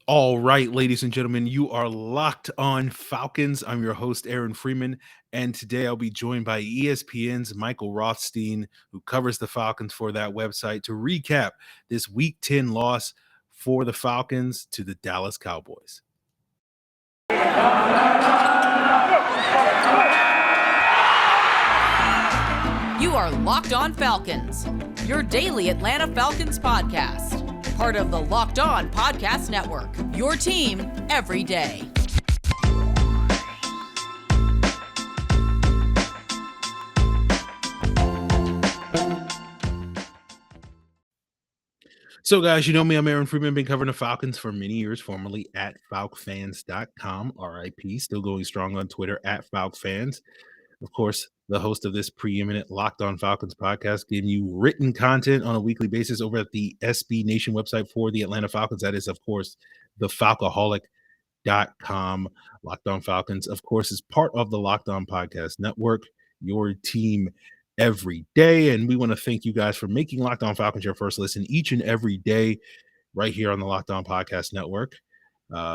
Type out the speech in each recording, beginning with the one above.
All right, ladies and gentlemen, you are locked on Falcons. I'm your host, Aaron Freeman, and today I'll be joined by ESPN's Michael Rothstein, who covers the Falcons for that website, to recap this Week 10 loss for the Falcons to the Dallas Cowboys. You are Locked On Falcons, your daily Atlanta Falcons podcast. Part of the Locked On Podcast Network, your team every day. So, guys, you know me, I'm Aaron Freeman, been covering the Falcons for many years, formerly at FalcFans.com, RIP, still going strong on Twitter at FalcFans. Of course, the host of this preeminent Locked On Falcons podcast, giving you written content on a weekly basis over at the SB Nation website for the Atlanta Falcons. That is, of course, the Falcoholic.com. Locked On Falcons, of course, is part of the Locked On Podcast Network, your team every day. And we want to thank you guys for making Locked On Falcons your first listen each and every day right here on the Locked On Podcast Network,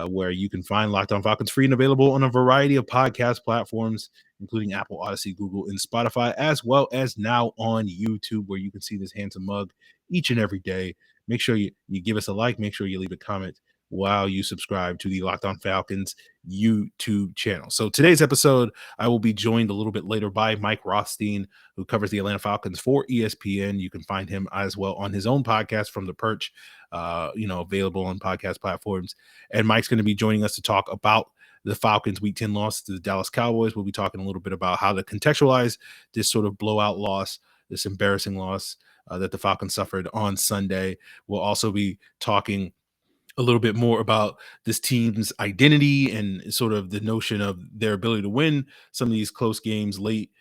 where you can find Locked On Falcons free and available on a variety of podcast platforms, including Apple, Odyssey, Google, and Spotify, as well as now on YouTube, where you can see this handsome mug each and every day. Make sure you give us a like. Make sure you leave a comment while you subscribe to the Locked On Falcons YouTube channel. So today's episode, I will be joined a little bit later by Mike Rothstein, who covers the Atlanta Falcons for ESPN. You can find him as well on his own podcast, From the Perch, available on podcast platforms. And Mike's going to be joining us to talk about the Falcons' Week 10 loss to the Dallas Cowboys. We'll be talking a little bit about how to contextualize this sort of blowout loss, this embarrassing loss that the Falcons suffered on Sunday. We'll also be talking a little bit more about this team's identity and sort of the notion of their ability to win some of these close games late,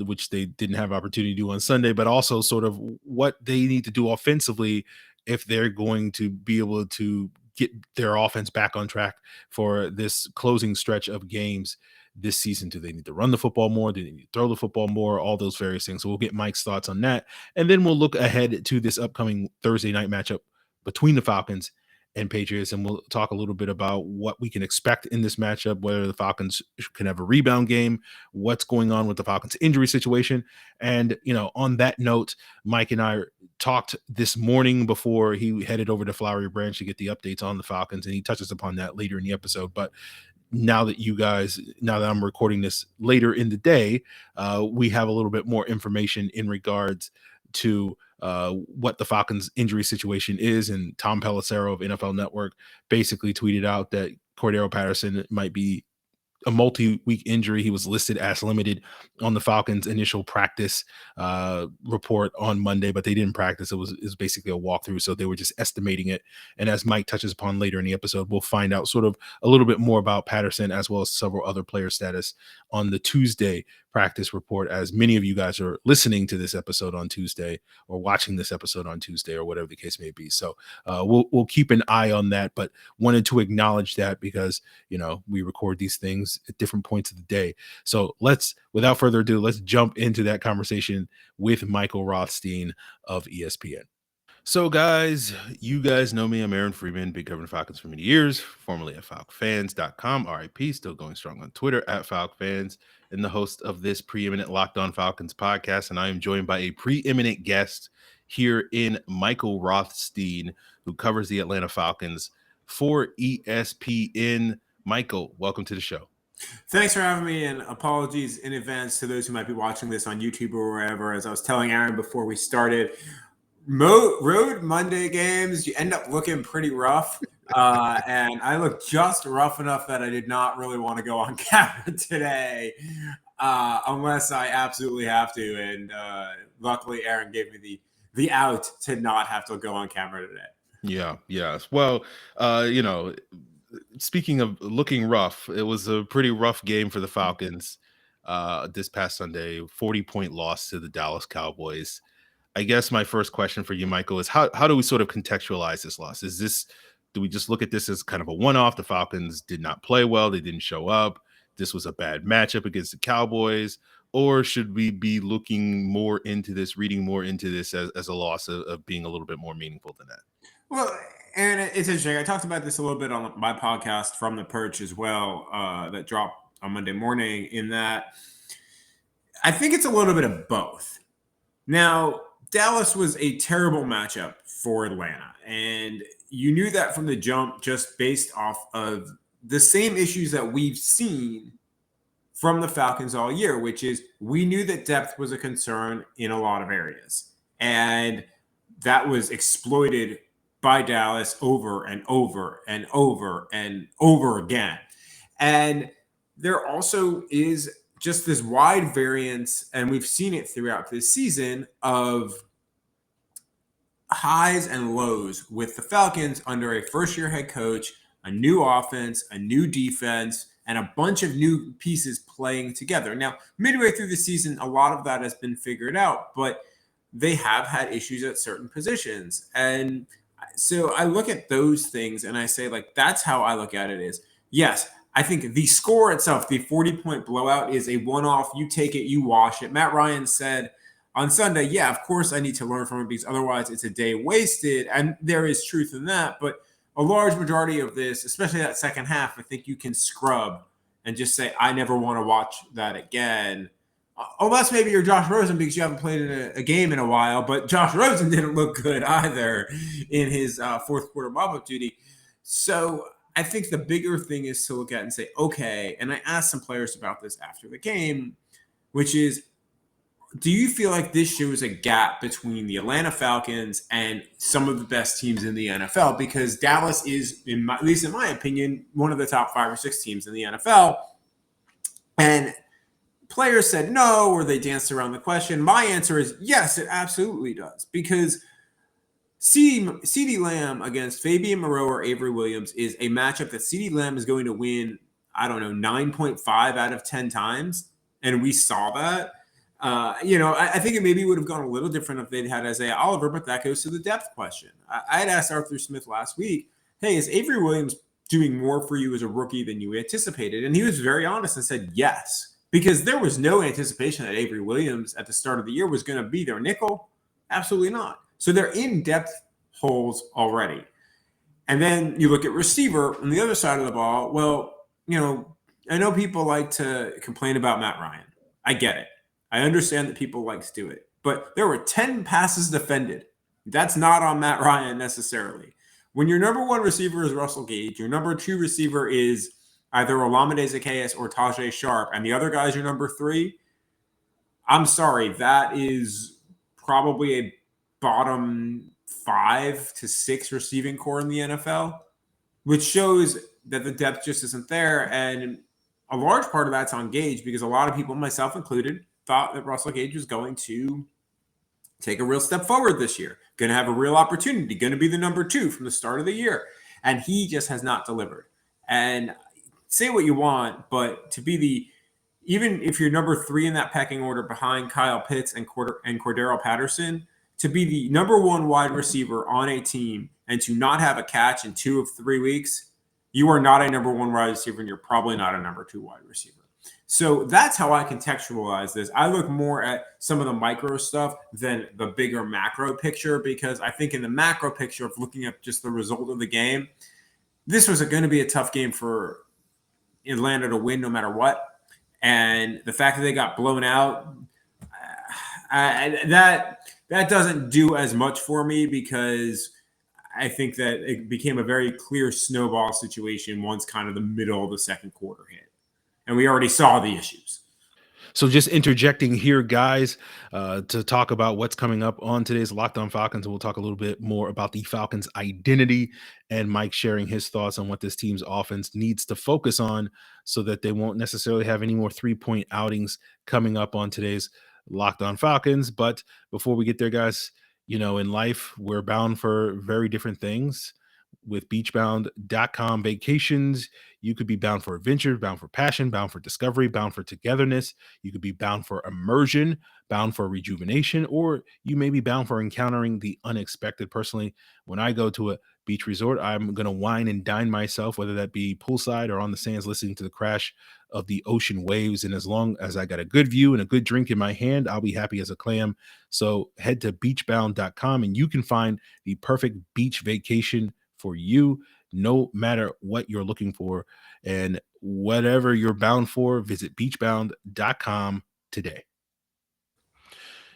which they didn't have opportunity to do on Sunday, but also sort of what they need to do offensively if they're going to be able to get their offense back on track for this closing stretch of games this season. Do they need to run the football more? Do they need to throw the football more? All those various things. So we'll get Mike's thoughts on that. And then we'll look ahead to this upcoming Thursday night matchup between the Falcons and Patriots, and we'll talk a little bit about what we can expect in this matchup, whether the Falcons can have a rebound game, what's going on with the Falcons injury situation. And, on that note, Mike and I talked this morning before he headed over to Flowery Branch to get the updates on the Falcons, and he touches upon that later in the episode. But now that I'm recording this later in the day, we have a little bit more information in regards to what the Falcons injury situation is. And Tom Pelissero of NFL Network basically tweeted out that Cordero Patterson might be a multi-week injury. He was listed as limited on the Falcons initial practice report on Monday, but they didn't practice. It was basically a walkthrough, so they were just estimating it. And as Mike touches upon later in the episode, we'll find out sort of a little bit more about Patterson as well as several other player status on the Tuesday practice report, as many of you guys are listening to this episode on Tuesday or watching this episode on Tuesday or whatever the case may be. So we'll keep an eye on that, but wanted to acknowledge that because, we record these things at different points of the day. So without further ado, let's jump into that conversation with Michael Rothstein of ESPN. So, guys, you guys know me. I'm Aaron Freeman, been covering Falcons for many years, formerly at FalcFans.com, RIP, still going strong on Twitter at FalcFans, and the host of this preeminent Locked On Falcons podcast. And I am joined by a preeminent guest here in Michael Rothstein, who covers the Atlanta Falcons for ESPN. Michael, welcome to the show. Thanks for having me, and apologies in advance to those who might be watching this on YouTube or wherever. As I was telling Aaron before we started, road Monday games, you end up looking pretty rough. And I look just rough enough that I did not really want to go on camera today, unless I absolutely have to. And luckily, Aaron gave me the out to not have to go on camera today. Yeah. Well, speaking of looking rough, it was a pretty rough game for the Falcons this past Sunday, 40-point loss to the Dallas Cowboys. I guess my first question for you, Michael, is how do we sort of contextualize this loss? Do we just look at this as kind of a one-off? The Falcons did not play well. They didn't show up. This was a bad matchup against the Cowboys. Or should we be looking more into this, reading more into this as a loss of being a little bit more meaningful than that? Well, and it's interesting. I talked about this a little bit on my podcast from the perch as well, that dropped on Monday morning. In that, I think it's a little bit of both. Now, Dallas was a terrible matchup for Atlanta, and you knew that from the jump, just based off of the same issues that we've seen from the Falcons all year, which is we knew that depth was a concern in a lot of areas. And that was exploited by Dallas over and over and over and over again. And there also is just this wide variance, and we've seen it throughout this season, of highs and lows with the Falcons under a first-year head coach, a new offense, a new defense, and a bunch of new pieces playing together. Now, midway through the season, a lot of that has been figured out, but they have had issues at certain positions. And so I look at those things and I say, like, that's how I look at it is, yes, I think the score itself, the 40-point blowout, is a one-off. You take it, you wash it. Matt Ryan said on Sunday, yeah, of course I need to learn from it because otherwise it's a day wasted. And there is truth in that. But a large majority of this, especially that second half, I think you can scrub and just say, I never want to watch that again. Unless maybe you're Josh Rosen because you haven't played in a game in a while. But Josh Rosen didn't look good either in his fourth quarter mop-up duty. So I think the bigger thing is to look at and say, okay, and I asked some players about this after the game, which is, do you feel like this shows a gap between the Atlanta Falcons and some of the best teams in the NFL? Because Dallas is, at least in my opinion, one of the top 5 or 6 teams in the NFL. And players said no, or they danced around the question. My answer is yes, it absolutely does. Because CeeDee Lamb against Fabian Moreau or Avery Williams is a matchup that CeeDee Lamb is going to win, 9.5 out of 10 times. And we saw that. I think it maybe would have gone a little different if they'd had Isaiah Oliver, but that goes to the depth question. I had asked Arthur Smith last week, hey, is Avery Williams doing more for you as a rookie than you anticipated? And he was very honest and said yes, because there was no anticipation that Avery Williams at the start of the year was going to be their nickel. Absolutely not. So they're in depth holes already. And then you look at receiver on the other side of the ball. Well, I know people like to complain about Matt Ryan. I get it. I understand that people like to do it, but there were 10 passes defended. That's not on Matt Ryan necessarily. When your number 1 receiver is Russell Gage, your number 2 receiver is either Olamide Zaccheaus or Tajay Sharp, and the other guy is your number 3, I'm sorry, that is probably a bottom 5 to 6 receiving core in the NFL, which shows that the depth just isn't there. And a large part of that's on Gage, because a lot of people, myself included, thought that Russell Gage was going to take a real step forward this year, going to have a real opportunity, going to be the number 2 from the start of the year. And he just has not delivered. And say what you want, but to be even if you're number 3 in that pecking order behind Kyle Pitts and Cordero Patterson, to be the number 1 wide receiver on a team and to not have a catch in 2 of 3 weeks, you are not a number 1 wide receiver, and you're probably not a number 2 wide receiver. So that's how I contextualize this. I look more at some of the micro stuff than the bigger macro picture, because I think in the macro picture of looking at just the result of the game, this was going to be a tough game for Atlanta to win no matter what. And the fact that they got blown out, that doesn't do as much for me, because I think that it became a very clear snowball situation once kind of the middle of the second quarter hit. And we already saw the issues. So just interjecting here, guys, to talk about what's coming up on today's Locked On Falcons. And we'll talk a little bit more about the Falcons' identity, and Mike sharing his thoughts on what this team's offense needs to focus on so that they won't necessarily have any more 3-point outings coming up on today's Locked On Falcons. But before we get there, guys, in life, we're bound for very different things. With beachbound.com vacations, you could be bound for adventure, bound for passion, bound for discovery, bound for togetherness. You could be bound for immersion, bound for rejuvenation, or you may be bound for encountering the unexpected. Personally, when I go to a beach resort, I'm going to wine and dine myself, whether that be poolside or on the sands, listening to the crash of the ocean waves. And as long as I got a good view and a good drink in my hand, I'll be happy as a clam. So head to beachbound.com and you can find the perfect beach vacation for you, no matter what you're looking for. And whatever you're bound for, visit beachbound.com today.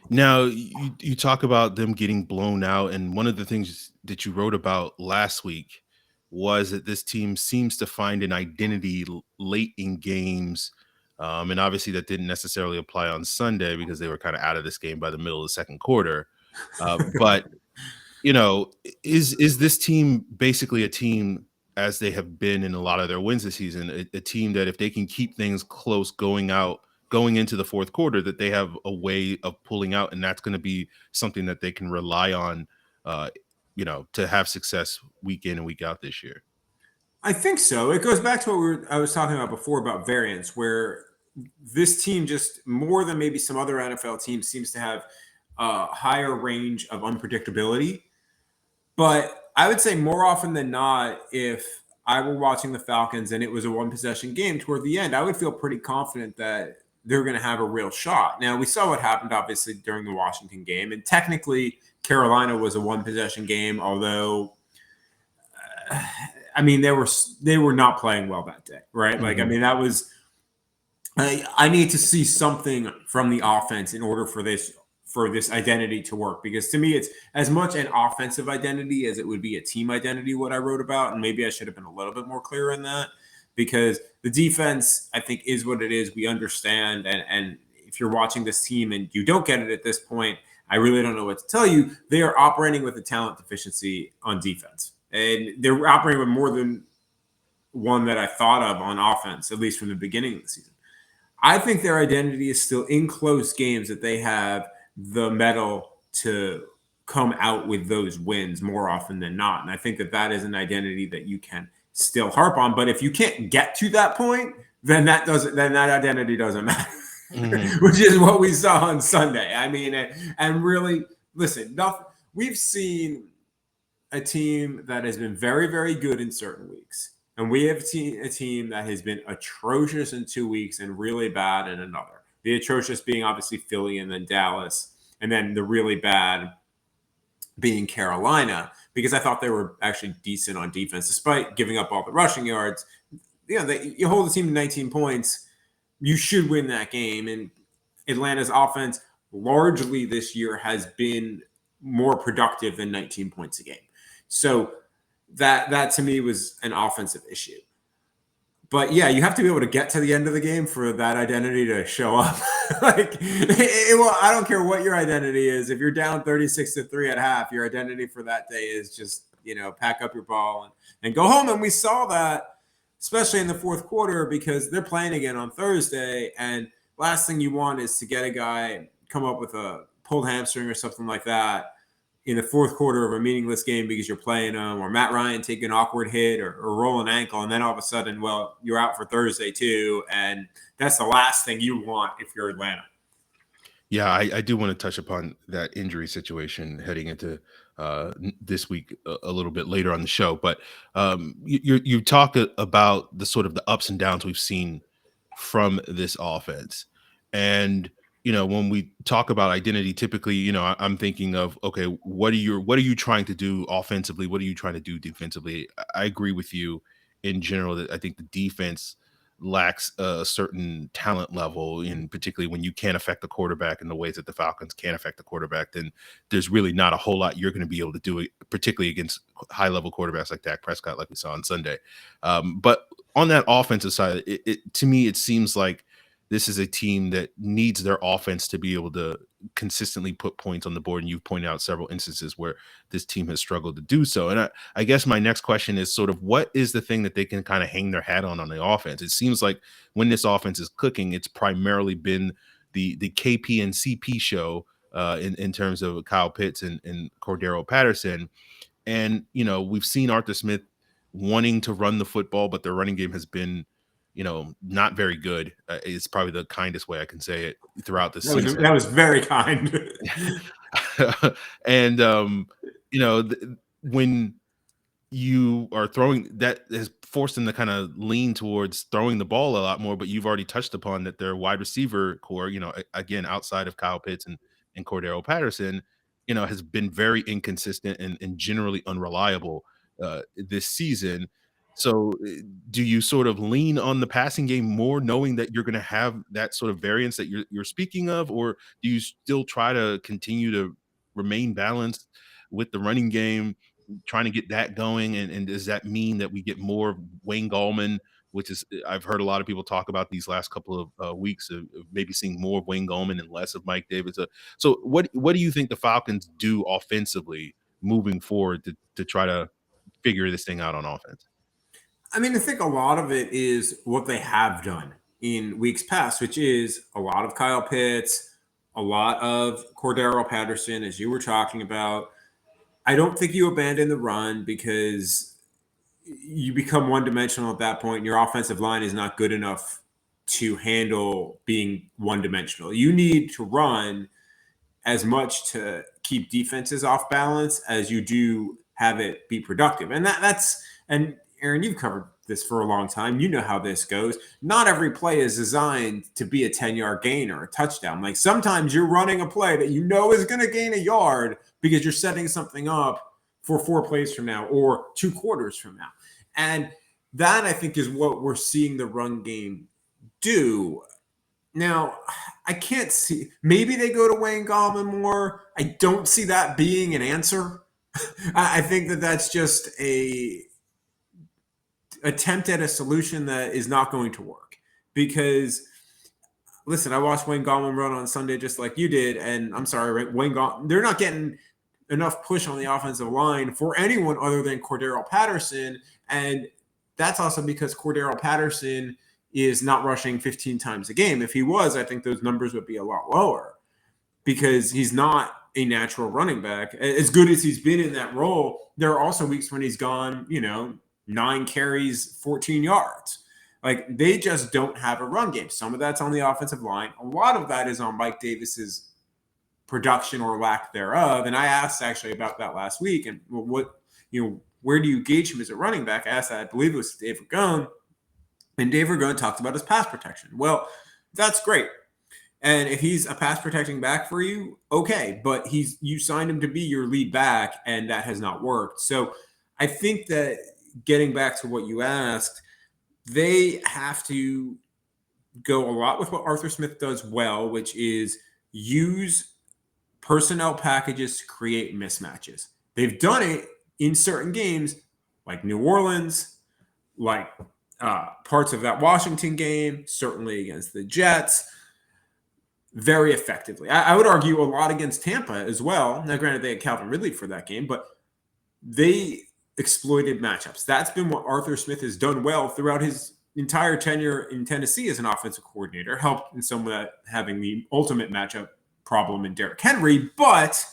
Now, you talk about them getting blown out, and one of the things that you wrote about last week was that this team seems to find an identity late in games. And obviously, that didn't necessarily apply on Sunday because they were kind of out of this game by the middle of the second quarter. But is this team basically a team as they have been in a lot of their wins this season, a team that if they can keep things close going into the fourth quarter, that they have a way of pulling out, and that's going to be something that they can rely on, to have success week in and week out this year? I think so. It goes back to what I was talking about before about variance, where this team, just more than maybe some other NFL teams, seems to have a higher range of unpredictability. But I would say more often than not, if I were watching the Falcons and it was a one possession game toward the end, I would feel pretty confident that they're going to have a real shot. Now, we saw what happened, obviously, during the Washington game. And technically, Carolina was a one possession game, although they were not playing well that day, right? Mm-hmm. That was I need to see something from the offense in order for this identity to work, because to me it's as much an offensive identity as it would be a team identity, what I wrote about. And maybe I should have been a little bit more clear in that, because the defense, I think, is what it is. We understand, and if you're watching this team and you don't get it at this point, I really don't know what to tell you. They are operating with a talent deficiency on defense, and they're operating with more than one that I thought of on offense, at least from the beginning of the season. I think their identity is still in close games that they have the metal to come out with those wins more often than not. And I think that is an identity that you can still harp on. But if you can't get to that point, then that identity doesn't matter, Mm-hmm. which is what we saw on Sunday. And really, listen, we've seen a team that has been very, very good in certain weeks. And we have seen a team that has been atrocious in 2 weeks and really bad in another. The atrocious being obviously Philly and then Dallas, and then the really bad being Carolina, because I thought they were actually decent on defense, despite giving up all the rushing yards. You hold the team to 19 points, you should win that game. And Atlanta's offense largely this year has been more productive than 19 points a game. So that to me was an offensive issue. But yeah, you have to be able to get to the end of the game for that identity to show up. I don't care what your identity is. If you're down 36-3 at half, your identity for that day is just, pack up your ball and go home. And we saw that, especially in the fourth quarter, because they're playing again on Thursday. And last thing you want is to get a guy come up with a pulled hamstring or something like that in the fourth quarter of a meaningless game because you're playing them, or Matt Ryan take an awkward hit or roll an ankle, and then all of a sudden, you're out for Thursday too, and that's the last thing you want if you're Atlanta. Yeah, I do want to touch upon that injury situation heading into this week a little bit later on the show, but you talk about the sort of the ups and downs we've seen from this offense, and when we talk about identity, typically, I'm thinking of, okay, what are you trying to do offensively? What are you trying to do defensively? I agree with you in general that I think the defense lacks a certain talent level, and particularly when you can't affect the quarterback in the ways that the Falcons can affect the quarterback, then there's really not a whole lot you're going to be able to do, particularly against high level quarterbacks like Dak Prescott, like we saw on Sunday. But on that offensive side, to me, it seems like this is a team that needs their offense to be able to consistently put points on the board. And you've pointed out several instances where this team has struggled to do so. And I guess my next question is sort of, what is the thing that they can kind of hang their hat on the offense? It seems like when this offense is clicking, it's primarily been the KP and CP show in terms of Kyle Pitts and Cordero Patterson. And, we've seen Arthur Smith wanting to run the football, but their running game has been, not very good. It's probably the kindest way I can say it throughout the season. That was very kind. And, when you are throwing that has forced them to kind of lean towards throwing the ball a lot more, but you've already touched upon that their wide receiver core, again, outside of Kyle Pitts and Cordero Patterson, has been very inconsistent and generally unreliable this season. So do you sort of lean on the passing game more, knowing that you're going to have that sort of variance that you're speaking of, or do you still try to continue to remain balanced with the running game, trying to get that going? And does that mean that we get more of Wayne Gallman, which is, I've heard a lot of people talk about these last couple of weeks of maybe seeing more of Wayne Gallman and less of Mike Davis. So what do you think the Falcons do offensively moving forward to try to figure this thing out on offense? I mean, I think a lot of it is what they have done in weeks past, which is a lot of Kyle Pitts, a lot of Cordero Patterson, as you were talking about. I don't think you abandon the run because you become one-dimensional at that point, and your offensive line is not good enough to handle being one-dimensional. You need to run as much to keep defenses off balance as you do have it be productive. And and Aaron, you've covered this for a long time. You know how this goes. Not every play is designed to be a 10-yard gain or a touchdown. Like sometimes you're running a play that you know is going to gain a yard because you're setting something up for 4 plays from now or 2 quarters from now. And that, I think, is what we're seeing the run game do. Now, I can't see. Maybe they go to Wayne Gallman more. I don't see that being an answer. I think that that's just a attempt at a solution that is not going to work. Because, listen, I watched Wayne Gallman run on Sunday just like you did, and I'm sorry, Wayne Gallman, they're not getting enough push on the offensive line for anyone other than Cordero Patterson, and that's also because Cordero Patterson is not rushing 15 times a game. If he was, I think those numbers would be a lot lower because he's not a natural running back. As good as he's been in that role, there are also weeks when he's gone, 9 carries, 14 yards. Like they just don't have a run game. Some of that's on the offensive line. A lot of that is on Mike Davis's production or lack thereof. And I asked actually about that last week. And where do you gauge him as a running back? I asked that, I believe it was Dave Ragone. And Dave Ragone talked about his pass protection. Well, that's great. And if he's a pass protecting back for you, okay. But you signed him to be your lead back, and that has not worked. So I think that getting back to what you asked, they have to go a lot with what Arthur Smith does well, which is use personnel packages to create mismatches. They've done it in certain games like New Orleans, like parts of that Washington game, certainly against the Jets, very effectively. I would argue a lot against Tampa as well. Now, granted, they had Calvin Ridley for that game, but they exploited matchups. That's been what Arthur Smith has done well throughout his entire tenure in Tennessee as an offensive coordinator, helped in some of that having the ultimate matchup problem in Derrick Henry. But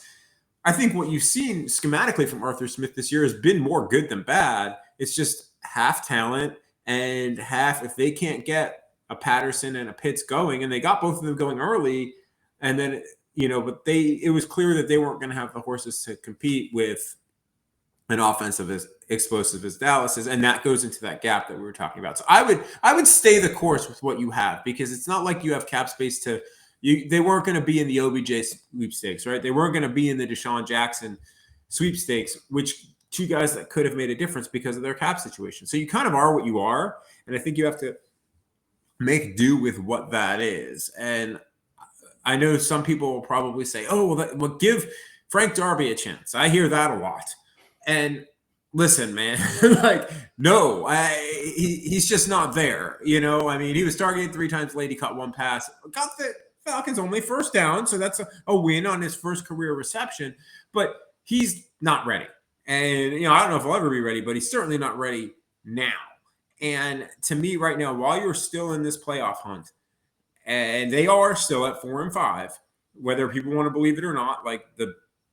I think what you've seen schematically from Arthur Smith this year has been more good than bad. It's just half talent and half, if they can't get a Patterson and a Pitts going, and they got both of them going early, and then, but it was clear that they weren't going to have the horses to compete with an offensive as explosive as Dallas is, and that goes into that gap that we were talking about. So I would stay the course with what you have, because it's not like you have cap space to they weren't going to be in the OBJ sweepstakes, right? They weren't going to be in the Deshaun Jackson sweepstakes, which 2 guys that could have made a difference because of their cap situation. So you kind of are what you are, and I think you have to make do with what that is. And I know some people will probably say, "Oh, well, give Frank Darby a chance." I hear that a lot. And listen, man, no, he's just not there. I mean, he was targeted 3 times late. He caught 1 pass. Got the Falcons only first down, so that's a win on his first career reception. But he's not ready. And, I don't know if he'll ever be ready, but he's certainly not ready now. And to me right now, while you're still in this playoff hunt, and they are still at 4-5, whether people want to believe it or not, like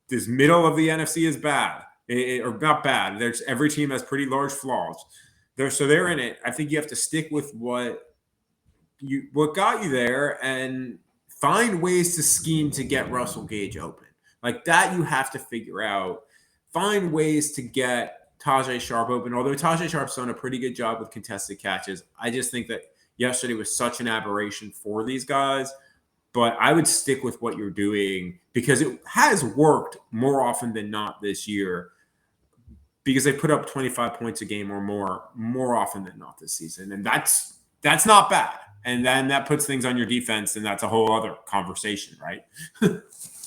this middle of the NFC is bad. Or not bad. Every team has pretty large flaws. They're in it. I think you have to stick with what got you there and find ways to scheme to get Russell Gage open. Like that you have to figure out. Find ways to get Tajay Sharp open. Although Tajay Sharp's done a pretty good job with contested catches, I just think that yesterday was such an aberration for these guys. But I would stick with what you're doing because it has worked more often than not this year, because they put up 25 points a game or more often than not this season. And that's not bad. And then that puts things on your defense, and that's a whole other conversation, right?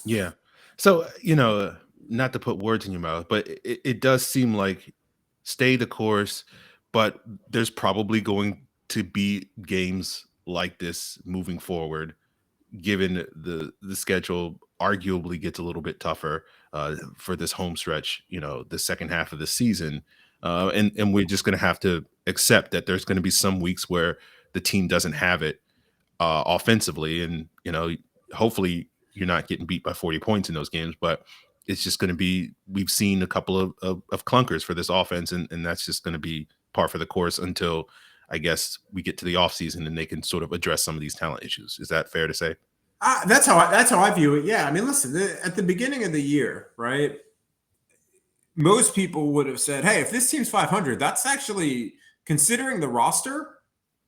Yeah. So, not to put words in your mouth, but it does seem like stay the course, but there's probably going to be games like this moving forward, given the schedule arguably gets a little bit tougher for this home stretch, the second half of the season. And we're just going to have to accept that there's going to be some weeks where the team doesn't have it offensively. And, hopefully you're not getting beat by 40 points in those games, but it's just going to be, we've seen a couple of clunkers for this offense, and that's just going to be par for the course until I guess we get to the offseason and they can sort of address some of these talent issues. Is that fair to say? That's how I view it. Yeah. I mean, listen, at the beginning of the year, right, most people would have said, hey, if this team's 500, that's actually, considering the roster,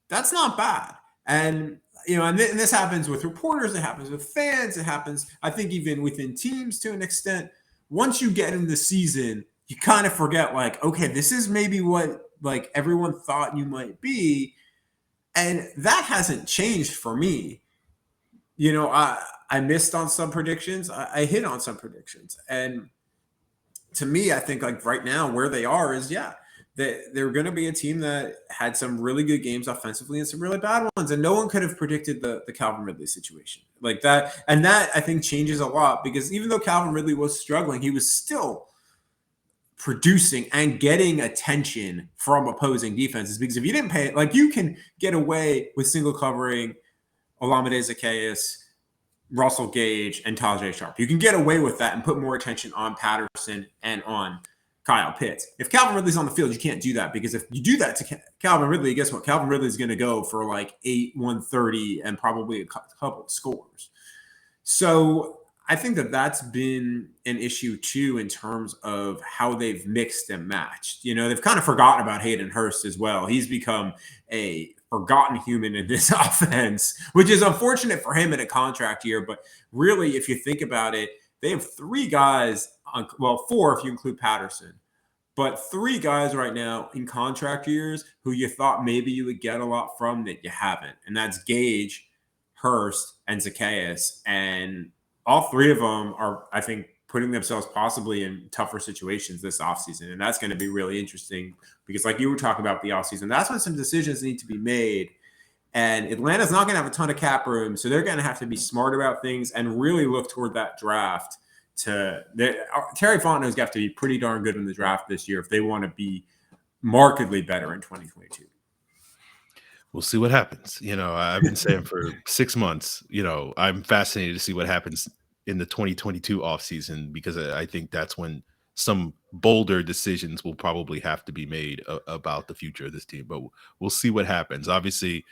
that's not bad. And, and this happens with reporters, it happens with fans, it happens, I think, even within teams to an extent. Once you get in the season, you kind of forget, like, okay, this is maybe what like everyone thought you might be. And that hasn't changed for me. I missed on some predictions. I hit on some predictions. And to me, I think like right now where they are is, they're going to be a team that had some really good games offensively and some really bad ones. And no one could have predicted the Calvin Ridley situation like that. And that, I think, changes a lot, because even though Calvin Ridley was struggling, he was still producing and getting attention from opposing defenses. Because if you didn't pay it, like, you can get away with single covering Olamide Zaccheaus, Russell Gage, and Tajay Sharp. You can get away with that and put more attention on Patterson and on Kyle Pitts. If Calvin Ridley's on the field, you can't do that, because if you do that to Calvin Ridley, guess what? Calvin Ridley's going to go for like 130 and probably a couple of scores. So I think that that's been an issue too, in terms of how they've mixed and matched. They've kind of forgotten about Hayden Hurst as well. He's become a forgotten human in this offense, which is unfortunate for him in a contract year. But really, if you think about it, they have three guys, four if you include Patterson, but three guys right now in contract years who you thought maybe you would get a lot from that you haven't. And that's Gage, Hurst, and Zaccheaus. And all three of them are, I think, putting themselves possibly in tougher situations this offseason. And that's going to be really interesting, because like you were talking about the offseason, that's when some decisions need to be made. And Atlanta's not going to have a ton of cap room, so they're going to have to be smart about things and really look toward that draft. Terry Fontenot's got to be pretty darn good in the draft this year if they want to be markedly better in 2022. We'll see what happens. I've been saying for 6 months, I'm fascinated to see what happens in the 2022 offseason, because I think that's when some bolder decisions will probably have to be made about the future of this team. But we'll see what happens. Obviously,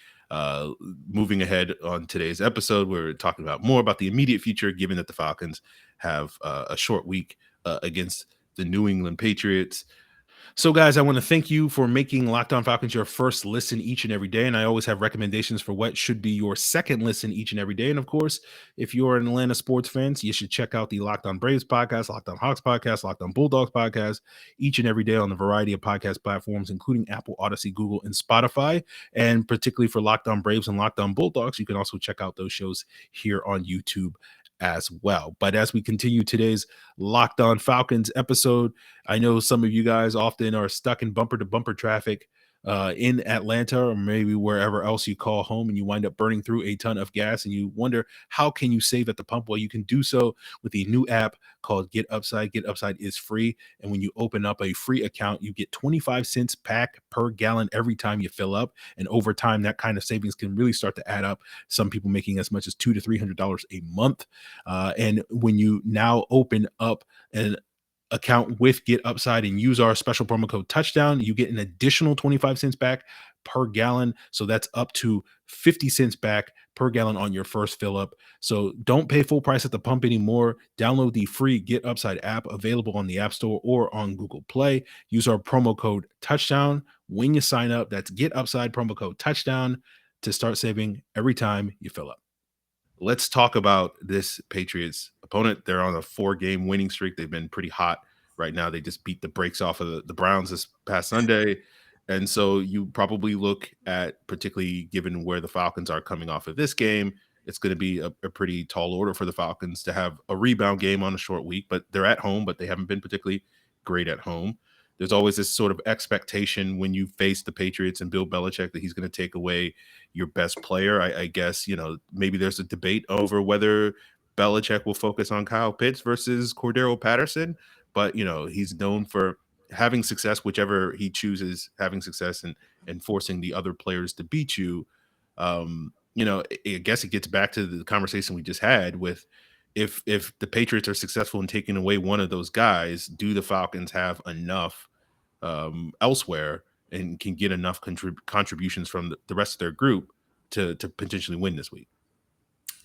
moving ahead on today's episode, we're talking about more about the immediate future, given that the Falcons have a short week against the New England Patriots. So, guys, I want to thank you for making Locked On Falcons your first listen each and every day. And I always have recommendations for what should be your second listen each and every day. And of course, if you're an Atlanta sports fan, you should check out the Locked On Braves podcast, Locked On Hawks podcast, Locked On Bulldogs podcast each and every day on a variety of podcast platforms, including Apple, Odyssey, Google, and Spotify. And particularly for Locked On Braves and Locked On Bulldogs, you can also check out those shows here on YouTube as well. But as we continue today's Locked On Falcons episode, I know some of you guys often are stuck in bumper to bumper traffic in Atlanta, or maybe wherever else you call home, and you wind up burning through a ton of gas and you wonder, how can you save at the pump? Well, you can do so with a new app called Getupside. Getupside is free, and when you open up a free account, you get 25 cents back per gallon every time you fill up. And over time, that kind of savings can really start to add up. Some people making as much as $200 to $300 a month. And when you now open up an account with Getupside and use our special promo code touchdown, you get an additional 25 cents back per gallon. So that's up to 50 cents back per gallon on your first fill up. So don't pay full price at the pump anymore. Download the free Getupside app available on the App Store or on Google Play. Use our promo code touchdown when you sign up. That's Getupside promo code touchdown to start saving every time you fill up. Let's talk about this Patriots opponent. They're on a 4-game winning streak. They've been pretty hot right now. They just beat the brakes off of the Browns this past Sunday. And so you probably look at, particularly given where the Falcons are coming off of this game, it's going to be a pretty tall order for the Falcons to have a rebound game on a short week. But they're at home, but they haven't been particularly great at home. There's always this sort of expectation when you face the Patriots and Bill Belichick that he's going to take away your best player. I guess, maybe there's a debate over whether Belichick will focus on Kyle Pitts versus Cordero Patterson, but, he's known for having success, whichever he chooses, having success and forcing the other players to beat you. I guess it gets back to the conversation we just had with if the Patriots are successful in taking away one of those guys, do the Falcons have enough elsewhere and can get enough contributions from the rest of their group to potentially win this week?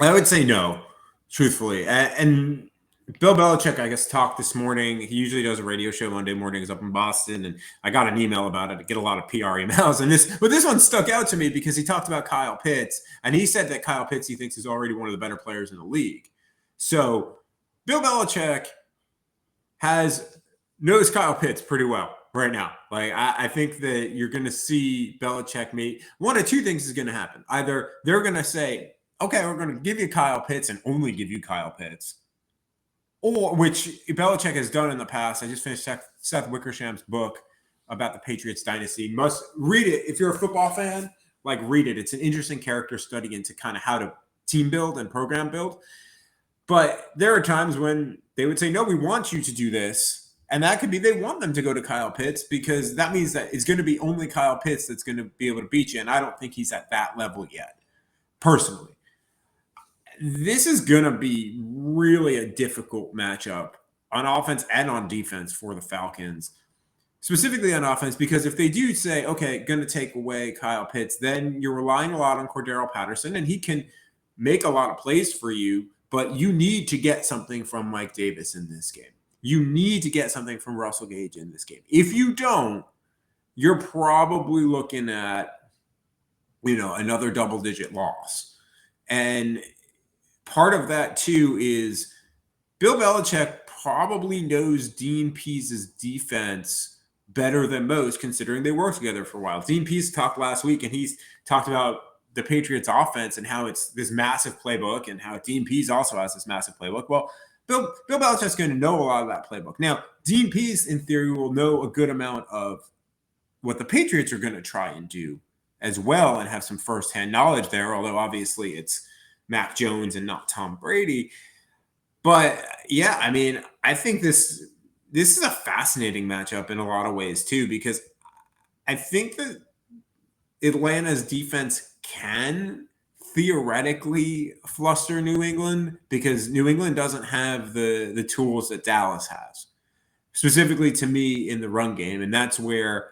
I would say no, truthfully. And Bill Belichick, I guess, talked this morning. He usually does a radio show Monday mornings up in Boston, and I got an email about it. I get a lot of PR emails, but this one stuck out to me because he talked about Kyle Pitts, and he said that Kyle Pitts he thinks is already one of the better players in the league. So Bill Belichick knows Kyle Pitts pretty well right now. Like, I think that you're going to see Belichick make one of two things is going to happen. Either they're going to say, okay, we're going to give you Kyle Pitts and only give you Kyle Pitts, or which Belichick has done in the past. I just finished Seth Wickersham's book about the Patriots dynasty. You must read it. If you're a football fan, read it. It's an interesting character study into kind of how to team build and program build. But there are times when they would say, no, we want you to do this. And that could be they want them to go to Kyle Pitts because that means that it's going to be only Kyle Pitts that's going to be able to beat you. And I don't think he's at that level yet, personally. This is going to be really a difficult matchup on offense and on defense for the Falcons, specifically on offense, because if they do say, okay, going to take away Kyle Pitts, then you're relying a lot on Cordero Patterson, and he can make a lot of plays for you, but you need to get something from Mike Davis in this game. You need to get something from Russell Gage in this game. If you don't, you're probably looking at, another double-digit loss. And part of that, too, is Bill Belichick probably knows Dean Pease's defense better than most, considering they worked together for a while. Dean Pease talked last week, and he's talked about the Patriots offense and how it's this massive playbook and how Dean Pease also has this massive playbook. Well, Bill Belichick's going to know a lot of that playbook. Now, Dean Pease, in theory, will know a good amount of what the Patriots are going to try and do as well and have some firsthand knowledge there, although obviously it's Mac Jones and not Tom Brady. But, yeah, I think this is a fascinating matchup in a lot of ways, too, because I think that Atlanta's defense can theoretically fluster New England because New England doesn't have the tools that Dallas has, specifically to me in the run game. And that's where,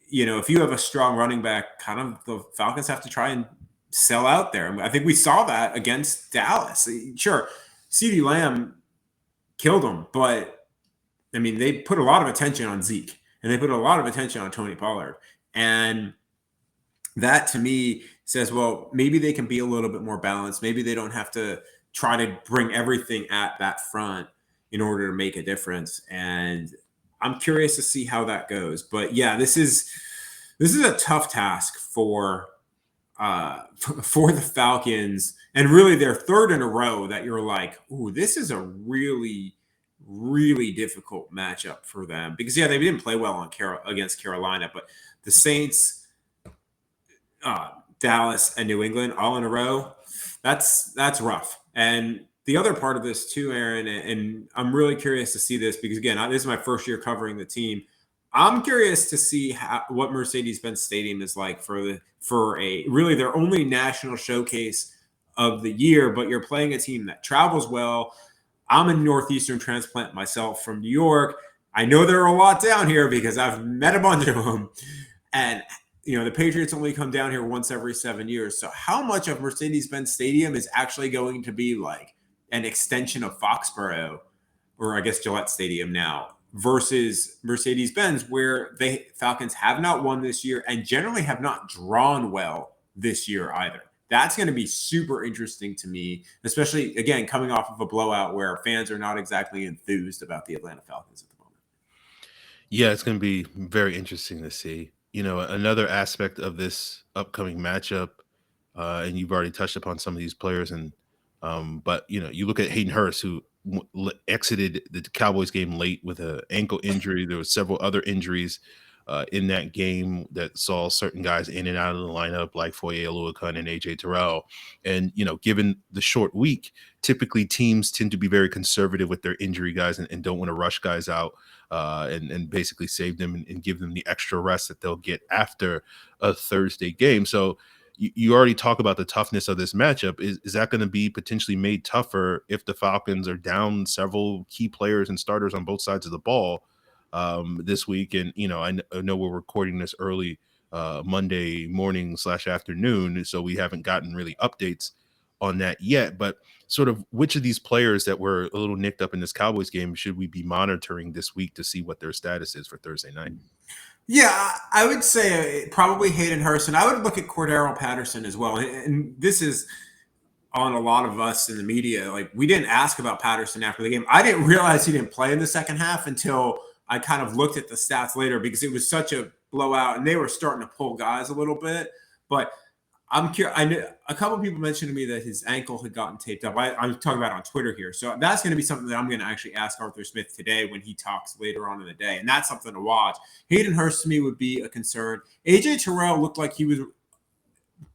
if you have a strong running back, kind of the Falcons have to try and sell out there. I think we saw that against Dallas. Sure, CeeDee Lamb killed them, but they put a lot of attention on Zeke and they put a lot of attention on Tony Pollard. And that to me says, well, maybe they can be a little bit more balanced. Maybe they don't have to try to bring everything at that front in order to make a difference. And I'm curious to see how that goes. But yeah, this is a tough task for the Falcons, and really their third in a row that you're like, ooh, this is a really, really difficult matchup for them because they didn't play well against Carolina, but the Saints, Dallas, and New England all in a row, that's rough. And the other part of this too, Aaron, and I'm really curious to see this because again, this is my first year covering the team. I'm curious to see what Mercedes-Benz Stadium is like for a really their only national showcase of the year, but you're playing a team that travels well. I'm a Northeastern transplant myself from New York. I know there are a lot down here because I've met a bunch of them. And, the Patriots only come down here once every 7 years. So how much of Mercedes-Benz Stadium is actually going to be like an extension of Foxborough, or I guess Gillette Stadium now, versus Mercedes-Benz, where Falcons have not won this year and generally have not drawn well this year either. That's going to be super interesting to me, especially, again, coming off of a blowout where fans are not exactly enthused about the Atlanta Falcons at the moment. Yeah, it's going to be very interesting to see. Another aspect of this upcoming matchup, and you've already touched upon some of these players, but you look at Hayden Hurst, who exited the Cowboys game late with an ankle injury. There were several other injuries in that game that saw certain guys in and out of the lineup, like Foye Oluokun and AJ Terrell. And given the short week, typically teams tend to be very conservative with their injury guys and don't want to rush guys out. And basically save them and give them the extra rest that they'll get after a Thursday game. So you already talk about the toughness of this matchup. Is that going to be potentially made tougher if the Falcons are down several key players and starters on both sides of the ball this week? And, I know we're recording this early Monday morning / afternoon, so we haven't gotten really updates on that yet, but sort of which of these players that were a little nicked up in this Cowboys game should we be monitoring this week to see what their status is for Thursday night? Yeah, I would say probably Hayden Hurst, and I would look at Cordero Patterson as well. And this is on a lot of us in the media. Like, we didn't ask about Patterson after the game. I didn't realize he didn't play in the second half until I kind of looked at the stats later, because it was such a blowout and they were starting to pull guys a little bit. But I'm curious. I knew a couple of people mentioned to me that his ankle had gotten taped up. I'm talking about it on Twitter here. So that's going to be something that I'm going to actually ask Arthur Smith today when he talks later on in the day. And that's something to watch. Hayden Hurst to me would be a concern. AJ Terrell looked like he was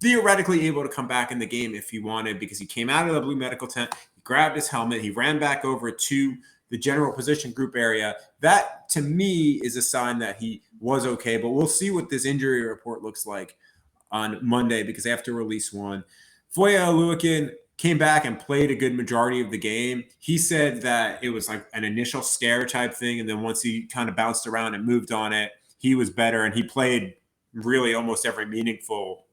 theoretically able to come back in the game if he wanted, because he came out of the blue medical tent, he grabbed his helmet, he ran back over to the general position group area. That to me is a sign that he was okay, but we'll see what this injury report looks like on Monday, because they have to release one. Foye Oluokun came back and played a good majority of the game. He said that it was like an initial scare type thing, and then once he kind of bounced around and moved on it, he was better, and he played really almost every meaningful,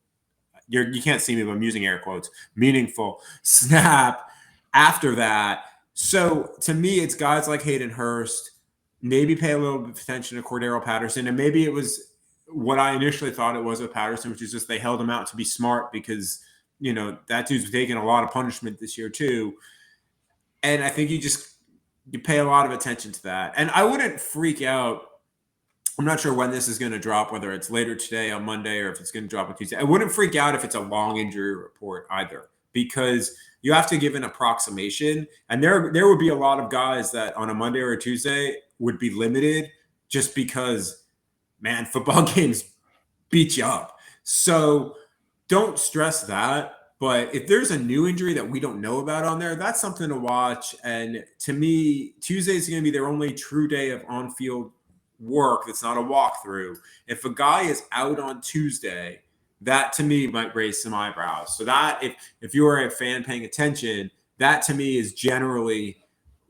you can't see me, but I'm using air quotes, meaningful snap after that. So to me, it's guys like Hayden Hurst, maybe pay a little bit of attention to Cordero Patterson, and maybe it was what I initially thought it was with Patterson, which is just they held him out to be smart because, that dude's taking a lot of punishment this year too. And I think you pay a lot of attention to that. And I wouldn't freak out. I'm not sure when this is going to drop, whether it's later today on Monday or if it's going to drop on Tuesday. I wouldn't freak out if it's a long injury report either, because you have to give an approximation. And there would be a lot of guys that on a Monday or a Tuesday would be limited just because, man, football games beat you up. So don't stress that. But if there's a new injury that we don't know about on there, that's something to watch. And to me, Tuesday is going to be their only true day of on-field work that's not a walkthrough. If a guy is out on Tuesday, that to me might raise some eyebrows. So that if you're a fan paying attention, that to me is generally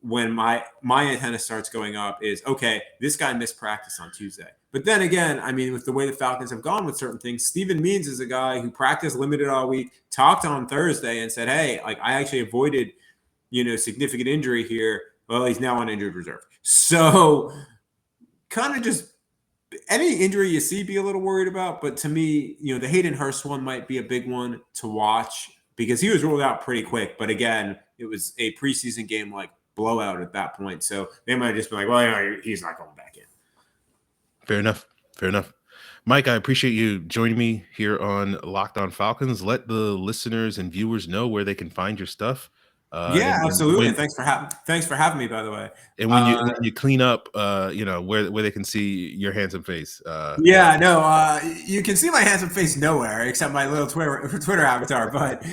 when my antenna starts going up is, okay, this guy missed practice on Tuesday. But then again, I mean, with the way the Falcons have gone with certain things, Steven Means is a guy who practiced limited all week, talked on Thursday and said, hey, like I actually avoided, significant injury here. Well, he's now on injured reserve. So kind of just any injury you see, be a little worried about. But to me, the Hayden Hurst one might be a big one to watch because he was ruled out pretty quick. But again, it was a preseason game like blowout at that point. So they might just be like, well, he's not going back in. Fair enough. Mike, I appreciate you joining me here on Locked On Falcons. Let the listeners and viewers know where they can find your stuff. Absolutely. Thanks for having me, by the way. And when you clean up, where they can see your handsome face. You can see my handsome face nowhere except my little Twitter avatar. But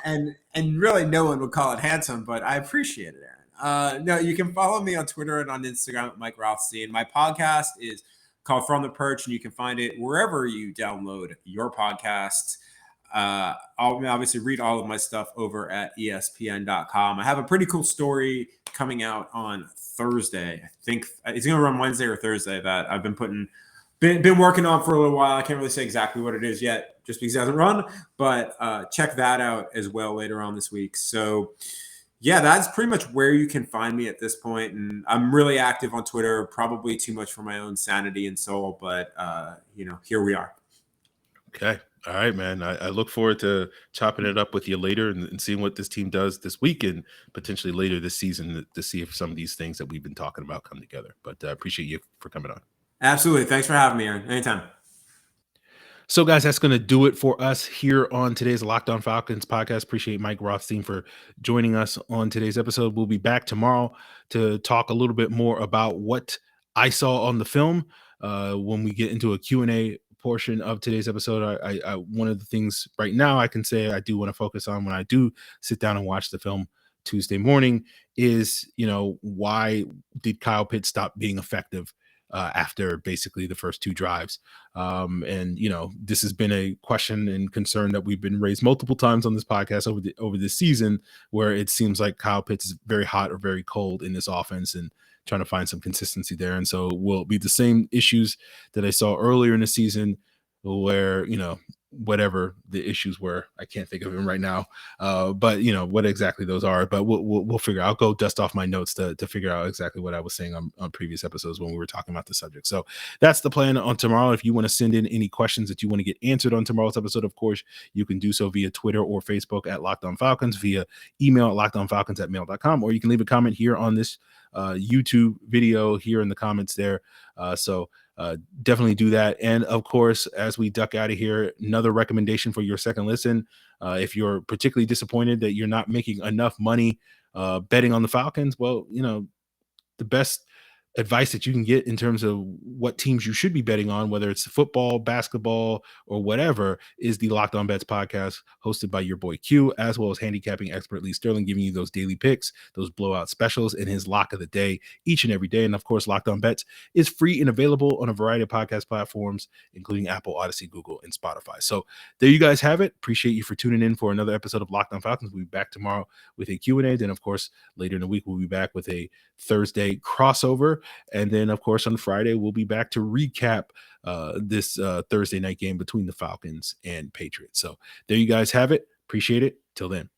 and really, no one would call it handsome, but I appreciate it, Aaron. No, you can follow me on Twitter and on Instagram at Mike Rothstein. My podcast is called From the Perch, and you can find it wherever you download your podcasts. I'll obviously read all of my stuff over at ESPN.com. I have a pretty cool story coming out on Thursday. I think it's going to run Wednesday or Thursday that I've been working on for a little while. I can't really say exactly what it is yet just because it hasn't run, but check that out as well later on this week. So yeah, that's pretty much where you can find me at this point. And I'm really active on Twitter, probably too much for my own sanity and soul, but here we are. Okay. All right, man. I look forward to chopping it up with you later and seeing what this team does this week and potentially later this season to see if some of these things that we've been talking about come together. But I appreciate you for coming on. Absolutely. Thanks for having me, Aaron. Anytime. So, guys, that's going to do it for us here on today's Locked On Falcons podcast. Appreciate Mike Rothstein for joining us on today's episode. We'll be back tomorrow to talk a little bit more about what I saw on the film when we get into a Q&A portion of today's episode. I one of the things right now I can say I do want to focus on when I do sit down and watch the film Tuesday morning is, why did Kyle Pitts stop being effective after basically the first two drives? And this has been a question and concern that we've been raised multiple times on this podcast over this season, where it seems like Kyle Pitts is very hot or very cold in this offense and trying to find some consistency there. And so will it be the same issues that I saw earlier in the season where, whatever the issues were, I can't think of them right now. But what exactly those are, but we'll figure out. I'll go dust off my notes to figure out exactly what I was saying on previous episodes when we were talking about the subject. So that's the plan on tomorrow. If you want to send in any questions that you want to get answered on tomorrow's episode, of course, you can do so via Twitter or Facebook at Locked On Falcons, via email at lockedonfalcons@mail.com, or you can leave a comment here on this YouTube video here in the comments there. So definitely do that. And of course, as we duck out of here, another recommendation for your second listen. If you're particularly disappointed that you're not making enough money betting on the Falcons, well, the best advice that you can get in terms of what teams you should be betting on, whether it's football, basketball, or whatever, is the Locked On Bets podcast hosted by your boy Q, as well as handicapping expert Lee Sterling, giving you those daily picks, those blowout specials, and his lock of the day each and every day. And of course, Locked On Bets is free and available on a variety of podcast platforms, including Apple, Odyssey, Google, and Spotify. So there you guys have it. Appreciate you for tuning in for another episode of Locked On Falcons. We'll be back tomorrow with a Q&A. Then, of course, later in the week, we'll be back with a Thursday crossover. And then, of course, on Friday, we'll be back to recap this Thursday night game between the Falcons and Patriots. So there you guys have it. Appreciate it. Till then.